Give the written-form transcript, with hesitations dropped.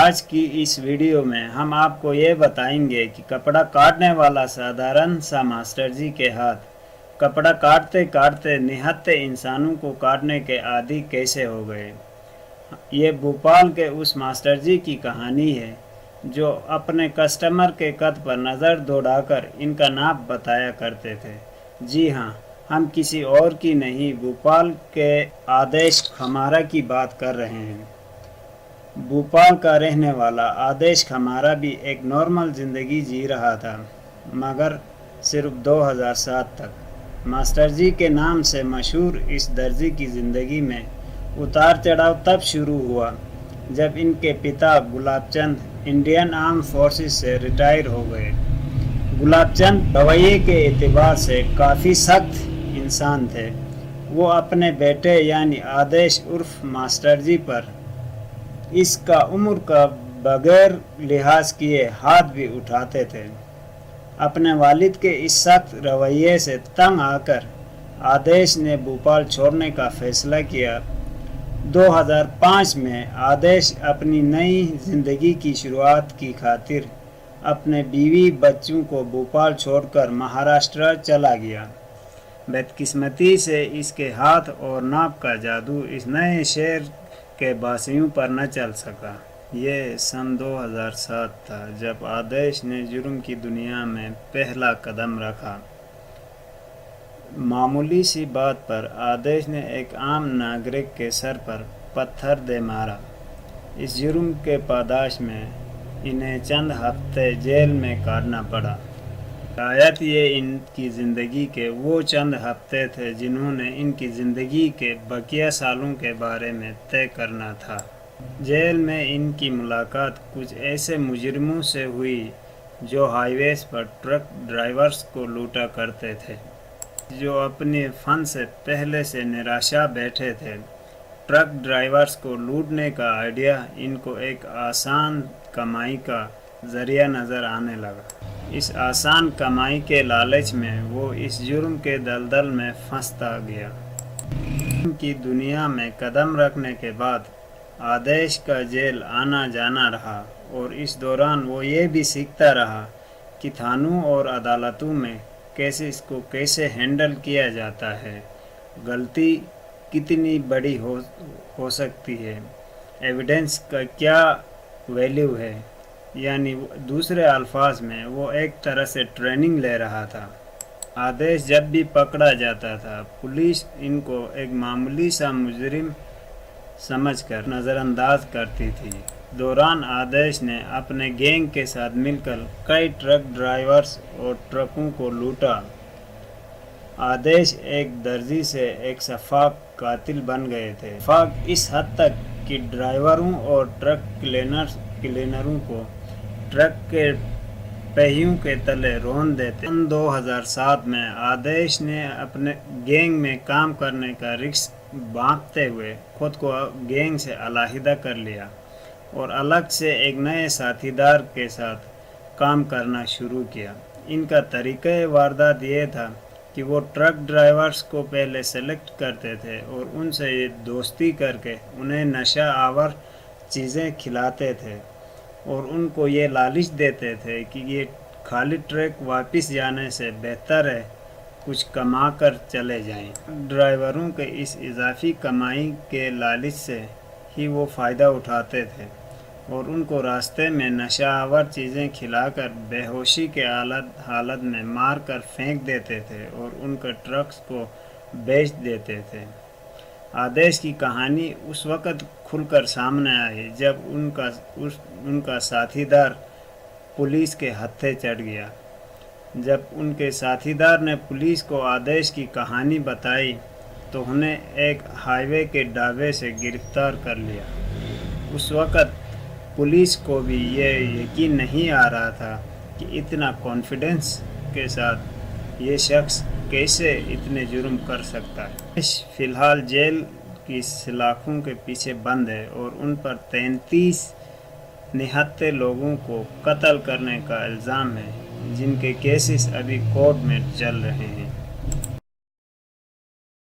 آج کی اس ویڈیو میں ہم آپ کو یہ بتائیں گے کہ کپڑا کاٹنے والا سادھارن سا ماسٹر جی کے ہاتھ کپڑا کاٹتے کاٹتے نہتے انسانوں کو کاٹنے کے عادی کیسے ہو گئے۔ یہ بھوپال کے اس ماسٹر جی کی کہانی ہے جو اپنے کسٹمر کے قد پر نظر دوڑا کر ان کا ناپ بتایا کرتے تھے۔ جی ہاں، ہم کسی اور کی نہیں بھوپال کے آدیش کھمارا کی بات کر رہے ہیں۔ بھوپال کا رہنے والا آدیش کھمارا بھی ایک نارمل زندگی جی رہا تھا، مگر صرف 2007 تک۔ ماسٹر جی کے نام سے مشہور اس درزی کی زندگی میں اتار چڑھاؤ تب شروع ہوا جب ان کے پتا گلاب چند انڈین آرم فورسز سے ریٹائر ہو گئے۔ گلاب چند رویے کے اعتبار سے کافی سخت انسان تھے۔ وہ اپنے بیٹے یعنی آدیش عرف ماسٹر جی پر اس کا عمر کا بغیر لحاظ کیے ہاتھ بھی اٹھاتے تھے۔ اپنے والد کے اس سخت رویے سے تنگ آ کر آدیش نے بھوپال چھوڑنے کا فیصلہ کیا۔ 2005 میں آدیش اپنی نئی زندگی کی شروعات کی خاطر اپنے بیوی بچوں کو بھوپال چھوڑ کر مہاراشٹر چلا گیا۔ بدقسمتی سے اس کے ہاتھ اور ناپ کا جادو اس نئے شہر کے باشیوں پر نہ چل سکا۔ یہ سن 2007 تھا جب آدیش نے جرم کی دنیا میں پہلا قدم رکھا۔ معمولی سی بات پر آدیش نے ایک عام ناگرک کے سر پر پتھر دے مارا۔ اس جرم کے پاداش میں انہیں چند ہفتے جیل میں کاٹنا پڑا۔ شاید یہ ان کی زندگی کے وہ چند ہفتے تھے جنہوں نے ان کی زندگی کے بقیہ سالوں کے بارے میں طے کرنا تھا۔ جیل میں ان کی ملاقات کچھ ایسے مجرموں سے ہوئی جو ہائی ویز پر ٹرک ڈرائیورز کو لوٹا کرتے تھے، جو اپنے فن سے پہلے سے نراشا بیٹھے تھے۔ ٹرک ڈرائیورز کو لوٹنے کا آئیڈیا ان کو ایک آسان کمائی کا ذریعہ نظر آنے لگا۔ اس آسان کمائی کے لالچ میں وہ اس جرم کے دلدل میں پھنستا گیا۔ جرم کی دنیا میں قدم رکھنے کے بعد آدیش کا جیل آنا جانا رہا، اور اس دوران وہ یہ بھی سیکھتا رہا کہ تھانوں اور عدالتوں میں کیسز کو کیسے ہینڈل کیا جاتا ہے، غلطی کتنی بڑی ہو سکتی ہے، ایویڈنس کا کیا ویلیو ہے۔ یعنی دوسرے الفاظ میں وہ ایک طرح سے ٹریننگ لے رہا تھا۔ آدیش جب بھی پکڑا جاتا تھا، پولیس ان کو ایک معمولی سا مجرم سمجھ کر نظر انداز کرتی تھی۔ دوران آدیش نے اپنے گینگ کے ساتھ مل کر کئی ٹرک ڈرائیورز اور ٹرکوں کو لوٹا۔ آدیش ایک درزی سے ایک شفاف قاتل بن گئے تھے۔ شفاف اس حد تک کہ ڈرائیوروں اور ٹرک کلینروں کو ٹرک کے پہیوں کے تلے رون دیتے۔ سن 2007 میں آدیش نے اپنے گینگ میں کام کرنے کا رسک بھانپتے ہوئے خود کو گینگ سے علیحدہ کر لیا اور الگ سے ایک نئے ساتھی دار کے ساتھ کام کرنا شروع کیا۔ ان کا طریقہ واردات یہ تھا کہ وہ ٹرک ڈرائیورز کو پہلے سلیکٹ کرتے تھے اور ان سے دوستی کر کے انہیں نشہ آور چیزیں کھلاتے تھے اور ان کو یہ لالچ دیتے تھے کہ یہ خالی ٹرک واپس جانے سے بہتر ہے کچھ کما کر چلے جائیں۔ ڈرائیوروں کے اس اضافی کمائی کے لالچ سے ہی وہ فائدہ اٹھاتے تھے اور ان کو راستے میں نشہ آور چیزیں کھلا کر بے ہوشی کے حالت میں مار کر پھینک دیتے تھے اور ان کے ٹرکس کو بیچ دیتے تھے۔ آدیش کی کہانی اس وقت کھل کر سامنے آئی جب ان کا ساتھی دار پولیس کے ہتھے چڑھ گیا۔ جب ان کے ساتھی دار نے پولیس کو آدیش کی کہانی بتائی تو انہیں ایک ہائی وے کے ڈھابے سے گرفتار کر لیا۔ اس وقت پولیس کو بھی یہ یقین نہیں آ رہا تھا کہ اتنا کانفیڈنس کے ساتھ یہ شخص کیسے اتنے جرم کر سکتا ہے۔ فی الحال جیل کی سلاخوں کے پیچھے بند ہے اور ان پر 33 نہتے لوگوں کو قتل کرنے کا الزام ہے، جن کے کیسز ابھی کورٹ میں چل رہے ہیں۔